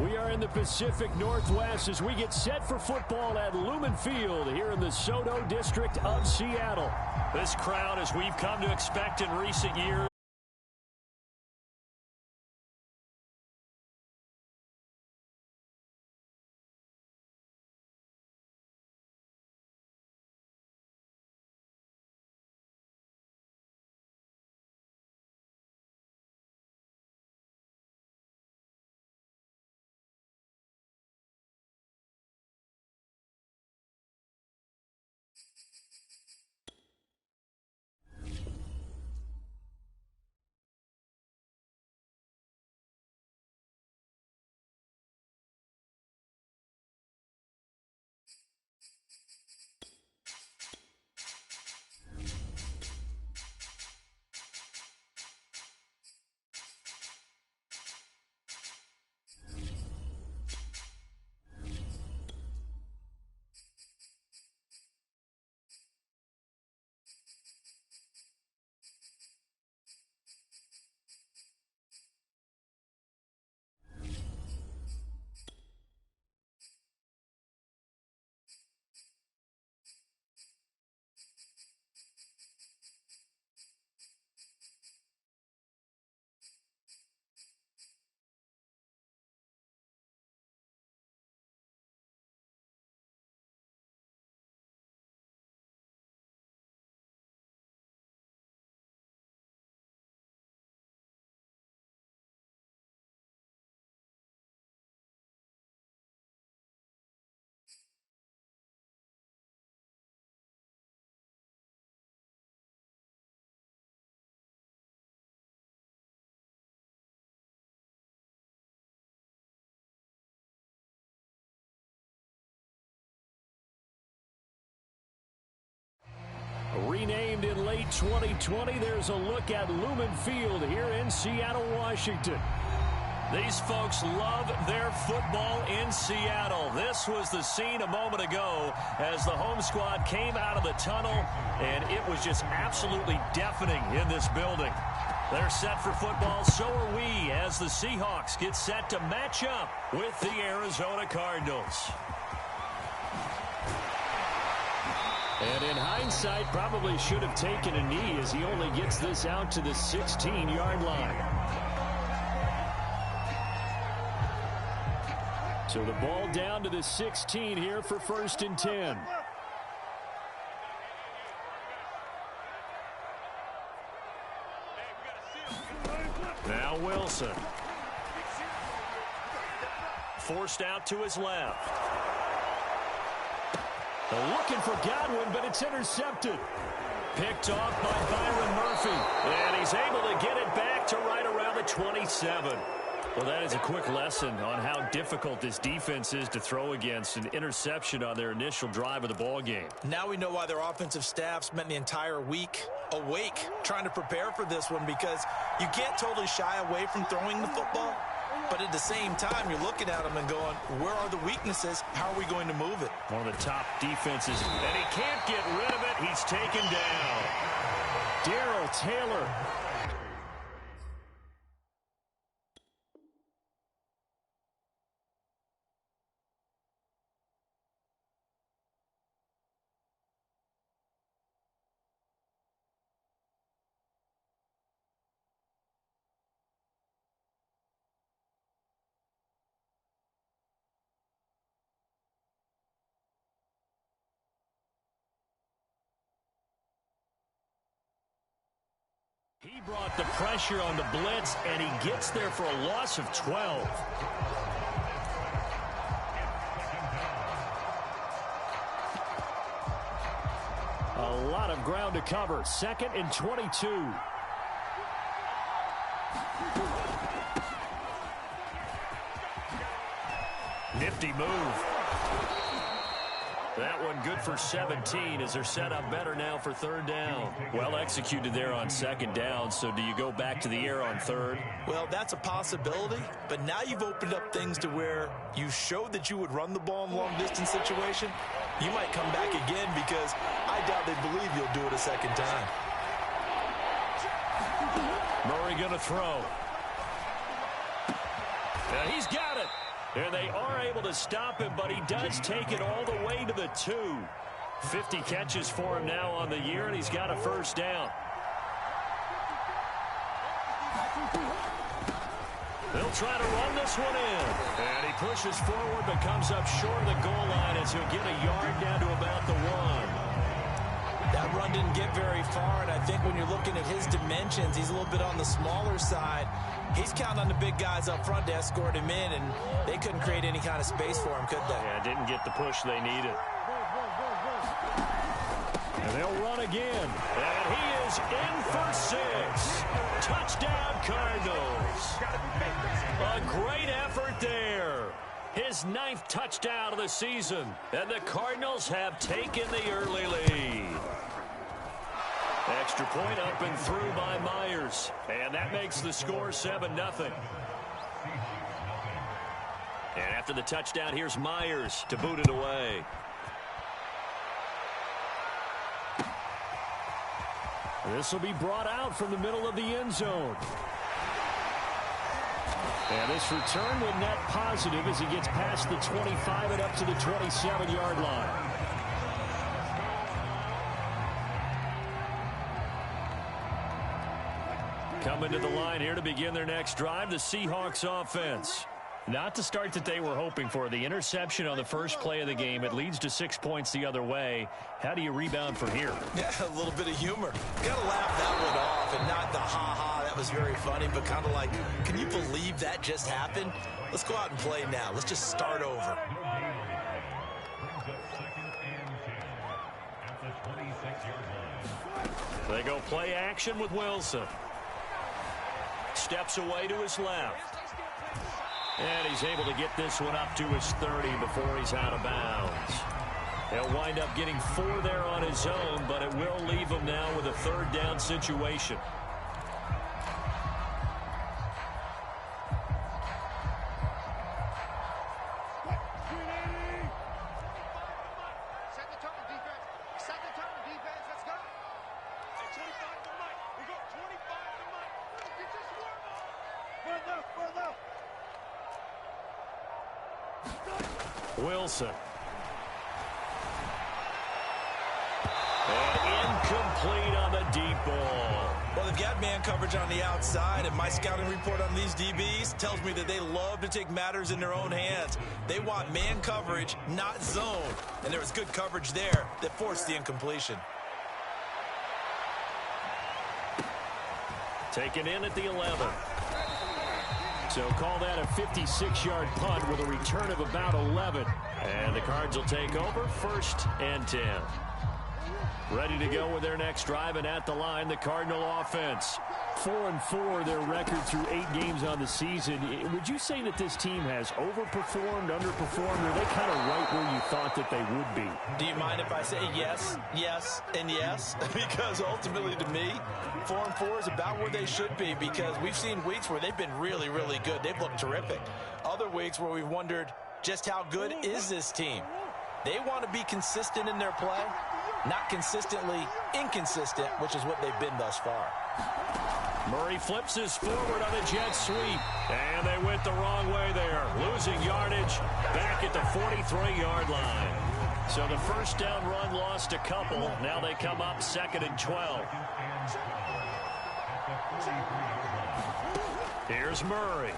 We are in the Pacific Northwest as we get set for football at Lumen Field here in the Soto District of Seattle. This crowd, as we've come to expect in recent years, renamed in late 2020, there's a look at Lumen Field here in Seattle, Washington. These folks love their football in Seattle. This was the scene a moment ago as the home squad came out of the tunnel, and it was just absolutely deafening in this building. They're set for football, so are we, as the Seahawks get set to match up with the Arizona Cardinals. And in hindsight, probably should have taken a knee as he only gets this out to the 16-yard line. So the ball down to the 16 here for 1st and 10. Now Wilson. Forced out to his left. Looking for Godwin, but it's intercepted. Picked off by Byron Murphy. And he's able to get it back to right around the 27. Well, that is a quick lesson on how difficult this defense is to throw against. An interception on their initial drive of the ball game. Now we know why their offensive staff spent the entire week awake trying to prepare for this one, because you can't totally shy away from throwing the football. But at the same time, you're looking at them and going, where are the weaknesses? How are we going to move it? One of the top defenses, and he can't get rid of it. He's taken down. Darrell Taylor. He brought the pressure on the blitz, and he gets there for a loss of 12. A lot of ground to cover. 2nd and 22. Nifty move. That one good for 17 as they're set up better now for 3rd down. Well executed there on 2nd down, so do you go back to the air on 3rd? Well, that's a possibility, but now you've opened up things to where you showed that you would run the ball in long-distance situation. You might come back again, because I doubt they believe you'll do it a 2nd time. Murray going to throw. He's got it. And they are able to stop him, but he does take it all the way to the 2. 50 catches for him now on the year, and he's got a first down. They'll try to run this one in. And he pushes forward but comes up short of the goal line as he'll get a yard down to about the 1. That run didn't get very far, and I think when you're looking at his dimensions, he's a little bit on the smaller side. He's counting on the big guys up front to escort him in, and they couldn't create any kind of space for him, could they? Yeah, didn't get the push they needed. And they'll run again. And he is in for 6. Touchdown, Cardinals. A great effort there. His 9th touchdown of the season. And the Cardinals have taken the early lead. Extra point up and through by Myers. And that makes the score 7-0. And after the touchdown, here's Myers to boot it away. This will be brought out from the middle of the end zone. And this return will net positive as he gets past the 25 and up to the 27-yard line. Coming to the line here to begin their next drive, the Seahawks offense. Not the start that they were hoping for. The interception on the first play of the game. It leads to 6 points the other way. How do you rebound from here? Yeah, a little bit of humor. Got to laugh that one off and not the ha-ha. That was very funny, but kind of like, can you believe that just happened? Let's go out and play now. Let's just start over. They go play action with Wilson. Steps away to his left. And he's able to get this one up to his 30 before he's out of bounds. He'll wind up getting 4 there on his own, but it will leave him now with a 3rd down situation. Wilson. And incomplete on the deep ball. Well, they've got man coverage on the outside, and my scouting report on these DBs tells me that they love to take matters in their own hands. They want man coverage, not zone. And there was good coverage there that forced the incompletion. Taken in at the 11. So call that a 56-yard punt with a return of about 11. And the Cards will take over 1st and 10. Ready to go with their next drive, and at the line, the Cardinal offense. 4-4 their record through 8 games on the season. Would you say that this team has overperformed, underperformed, or are they kind of right where you thought that they would be? Do you mind if I say yes, yes, and yes? Because ultimately to me, 4-4 is about where they should be, because we've seen weeks where they've been really, really good. They've looked terrific. Other weeks where we've wondered just how good is this team. They want to be consistent in their play, not consistently inconsistent, which is what they've been thus far. Murray flips his forward on a jet sweep, and they went the wrong way there, losing yardage back at the 43-yard line. So the first down run lost a couple. Now they come up 2nd and 12. Here's Murray.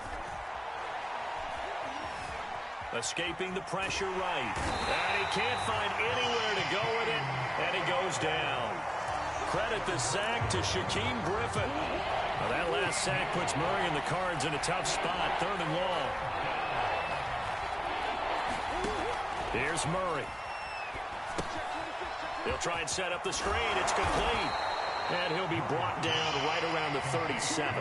Escaping the pressure right. And he can't find anywhere to go with it, and he goes down. Credit the sack to Shaquem Griffin. Well, that last sack puts Murray and the Cards in a tough spot, 3rd and long. Here's Murray. He'll try and set up the screen. It's complete. And he'll be brought down right around the 37.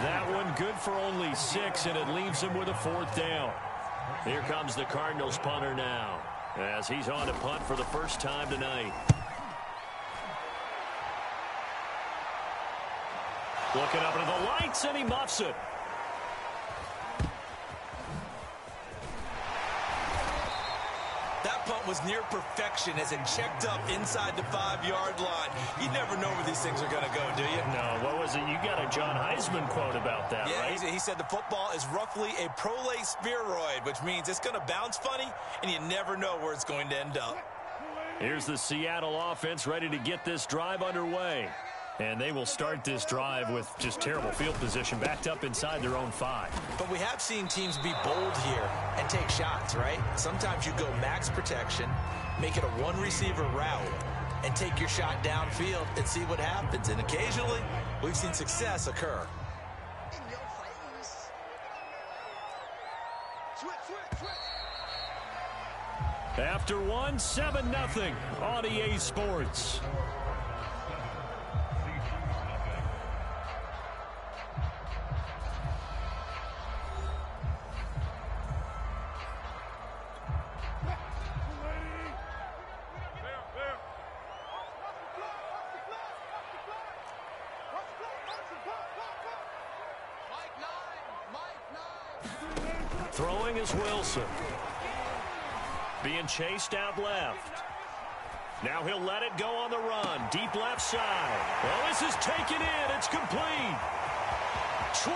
That one good for only 6, and it leaves him with a 4th down. Here comes the Cardinals punter now, as he's on to punt for the first time tonight. Looking up into the lights, and he muffs it. That punt was near perfection as it checked up inside the 5-yard line. You never know where these things are going to go, do you? No, what was it? You got a John Heisman quote about that, right? Yeah, he said the football is roughly a prolate spheroid, which means it's going to bounce funny, and you never know where it's going to end up. Here's the Seattle offense ready to get this drive underway. And they will start this drive with just terrible field position, backed up inside their own 5. But we have seen teams be bold here and take shots, right? Sometimes you go max protection, make it a one-receiver route, and take your shot downfield and see what happens. And occasionally, we've seen success occur. After one, 7-0 on EA Sports. Throwing is Wilson. Being chased out left. Now he'll let it go on the run. Deep left side. Well, this is taken in. It's complete. 20,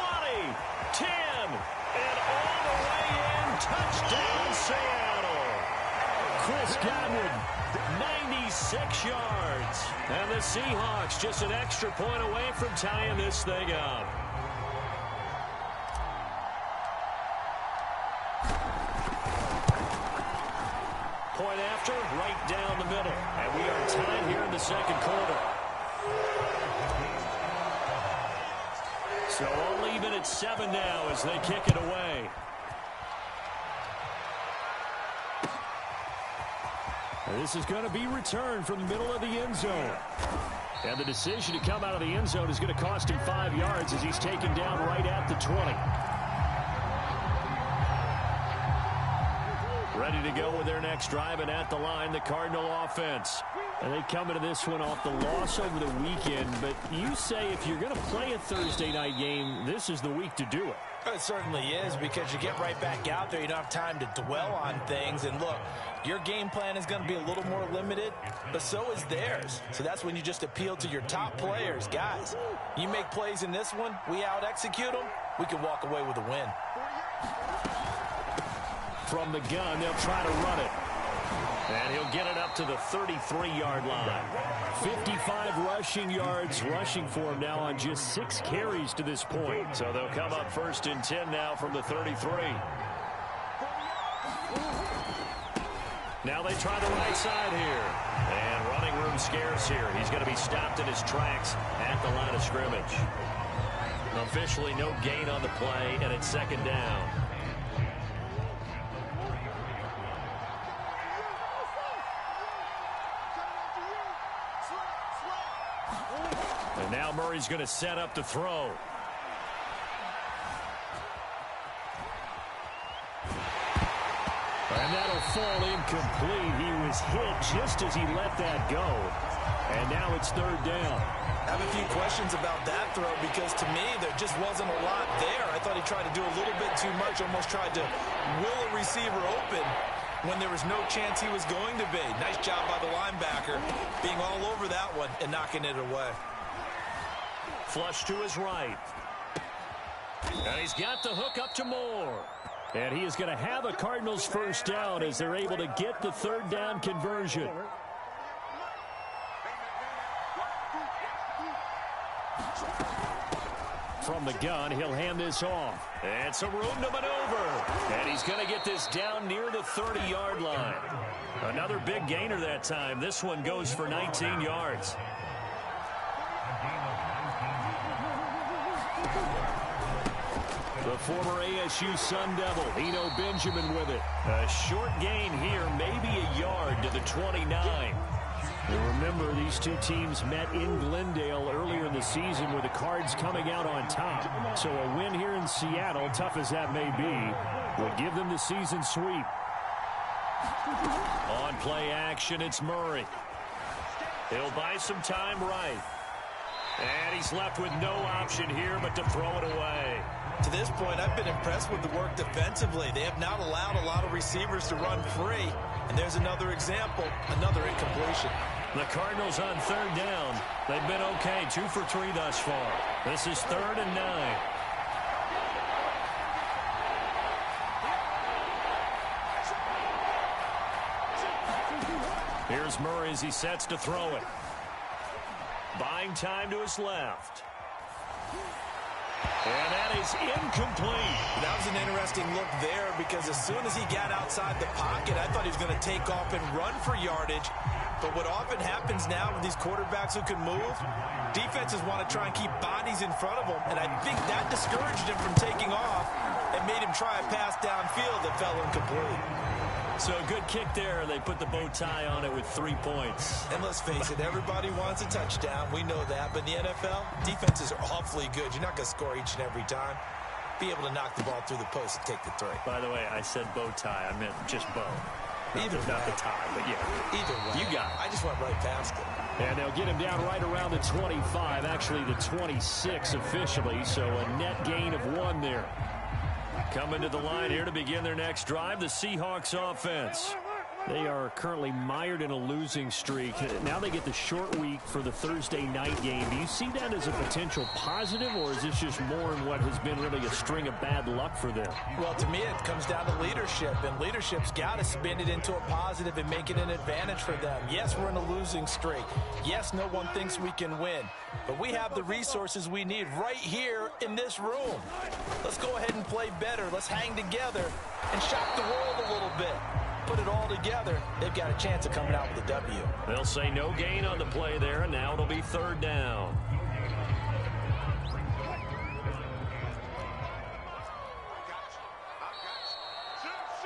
10, and all the way in. Touchdown, Seattle. Chris Godwin, 96 yards. And the Seahawks just an extra point away from tying this thing up. Point after, right down the middle. And we are tied here in the second quarter. So all even at 7 now as they kick it away. And this is going to be returned from the middle of the end zone. And the decision to come out of the end zone is going to cost him 5 yards as he's taken down right at the 20. Ready to go with their next drive, and at the line, the Cardinal offense. And they come into this one off the loss over the weekend, but you say if you're going to play a Thursday night game, this is the week to do it. It certainly is, because you get right back out there. You don't have time to dwell on things. And look, your game plan is going to be a little more limited, but so is theirs. So that's when you just appeal to your top players. Guys, you make plays in this one, we out-execute them, we can walk away with a win. From the gun, they'll try to run it. And he'll get it up to the 33-yard line. 55 rushing yards rushing for him now on just 6 carries to this point. So they'll come up 1st and 10 now from the 33. Now they try the right side here. And running room scarce here. He's going to be stopped in his tracks at the line of scrimmage. Officially no gain on the play, and it's 2nd down. And now Murray's going to set up to throw. And that'll fall incomplete. He was hit just as he let that go. And now it's 3rd down. I have a few questions about that throw, because to me there just wasn't a lot there. I thought he tried to do a little bit too much, almost tried to will a receiver open when there was no chance he was going to be. Nice job by the linebacker being all over that one and knocking it away. Flush to his right. And he's got the hook up to Moore. And he is going to have a Cardinals 1st down as they're able to get the 3rd down conversion. From the gun, he'll hand this off. And some room to maneuver. And he's going to get this down near the 30-yard line. Another big gainer that time. This one goes for 19 yards. The former ASU Sun Devil, Eno Benjamin with it. A short gain here, maybe a yard to the 29. And remember, these two teams met in Glendale earlier in the season with the Cards coming out on top. So a win here in Seattle, tough as that may be, would give them the season sweep. On play action, it's Murray. He'll buy some time right. And he's left with no option here but to throw it away. To this point, I've been impressed with the work defensively. They have not allowed a lot of receivers to run free. And there's another example, another incompletion. The Cardinals on third down. They've been okay, 2 for 3 thus far. This is 3rd and 9. Here's Murray as he sets to throw it. Buying time to his left. And that is incomplete. That was an interesting look there because as soon as he got outside the pocket, I thought he was going to take off and run for yardage. But what often happens now with these quarterbacks who can move, defenses want to try and keep bodies in front of them. And I think that discouraged him from taking off and made him try a pass downfield that fell incomplete. So a good kick there. They put the bow tie on it with 3 points. And let's face it, everybody wants a touchdown. We know that. But in the NFL, defenses are awfully good. You're not going to score each and every time. Be able to knock the ball through the post and take the 3. By the way, I said bow tie. I meant just bow. Not the tie, but yeah. Either way. You got it. I just went right past it. And they'll get him down right around the 25, actually the 26 officially. So a net gain of 1 there. Coming to the line here to begin their next drive, the Seahawks offense. They are currently mired in a losing streak. Now they get the short week for the Thursday night game. Do you see that as a potential positive, or is this just more in what has been really a string of bad luck for them? Well, to me, it comes down to leadership, and leadership's got to spin it into a positive and make it an advantage for them. Yes, we're in a losing streak. Yes, no one thinks we can win, but we have the resources we need right here in this room. Let's go ahead and play better. Let's hang together and shock the world a little bit. Put it all together, they've got a chance of coming out with a W. They'll say no gain on the play there, and now it'll be 3rd down.